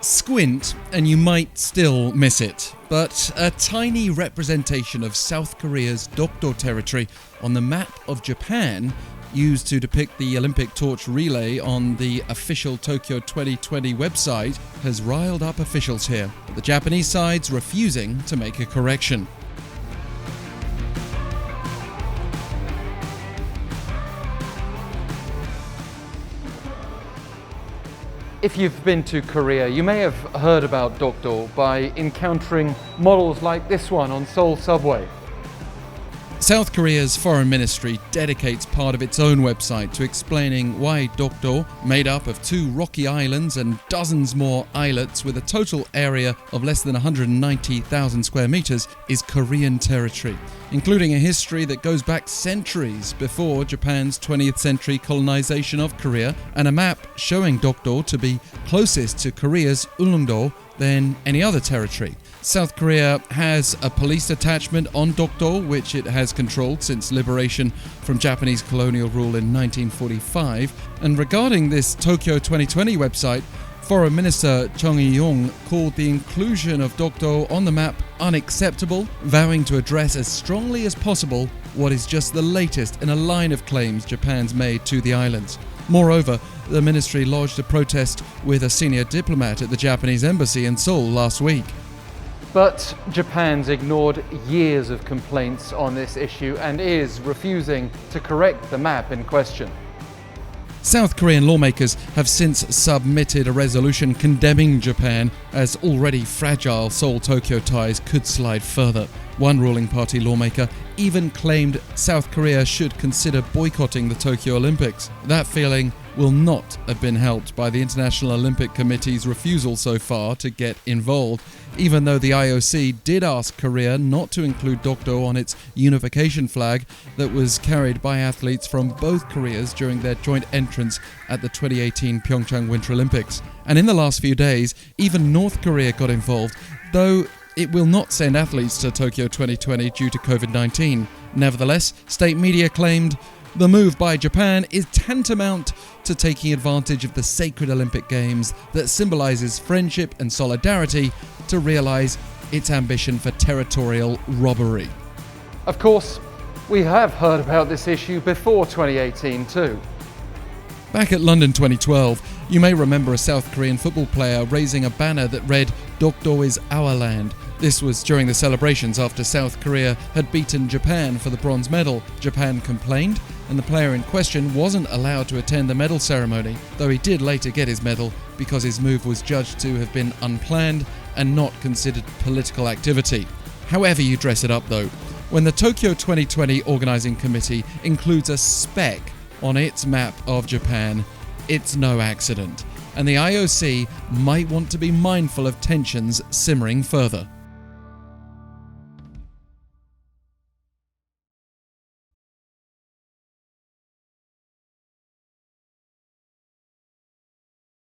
Squint and you might still miss it, but a tiny representation of South Korea's Dokdo territory on the map of Japan, used to depict the Olympic torch relay on the official Tokyo 2020 website, has riled up officials here, but the Japanese side's refusing to make a correction. If you've been to Korea, you may have heard about Dokdo by encountering models like this one on Seoul subway. South Korea's foreign ministry dedicates part of its own website to explaining why Dokdo, made up of 2 rocky islands and dozens more islets with a total area of less than 190,000 square meters, is Korean territory, including a history that goes back centuries before Japan's 20th century colonization of Korea, and a map showing Dokdo to be closest to Korea's Ulleungdo than any other territory. South Korea has a police detachment on Dokdo, which it has controlled since liberation from Japanese colonial rule in 1945. And regarding this Tokyo 2020 website, Foreign Minister Chung Eui-yong called the inclusion of Dokdo on the map unacceptable, vowing to address as strongly as possible what is just the latest in a line of claims Japan's made to the islands. Moreover, the ministry lodged a protest with a senior diplomat at the Japanese embassy in Seoul last week. But Japan's ignored years of complaints on this issue and is refusing to correct the map in question. South Korean lawmakers have since submitted a resolution condemning Japan, as already fragile Seoul-Tokyo ties could slide further. One ruling party lawmaker even claimed South Korea should consider boycotting the Tokyo Olympics. That feeling will not have been helped by the International Olympic Committee's refusal so far to get involved, even though the IOC did ask Korea not to include Dokdo on its unification flag that was carried by athletes from both Koreas during their joint entrance at the 2018 Pyeongchang Winter Olympics. And in the last few days, even North Korea got involved, though it will not send athletes to Tokyo 2020 due to COVID-19. Nevertheless, state media claimed the move by Japan is tantamount to taking advantage of the sacred Olympic Games that symbolizes friendship and solidarity to realize its ambition for territorial robbery. Of course, we have heard about this issue before 2018 too. Back at London 2012, you may remember a South Korean football player raising a banner that read, "Dokdo is our land." This was during the celebrations after South Korea had beaten Japan for the bronze medal. Japan complained, and the player in question wasn't allowed to attend the medal ceremony, though he did later get his medal because his move was judged to have been unplanned and not considered political activity. However you dress it up though, when the Tokyo 2020 Organizing Committee includes a speck on its map of Japan, it's no accident, and the IOC might want to be mindful of tensions simmering further.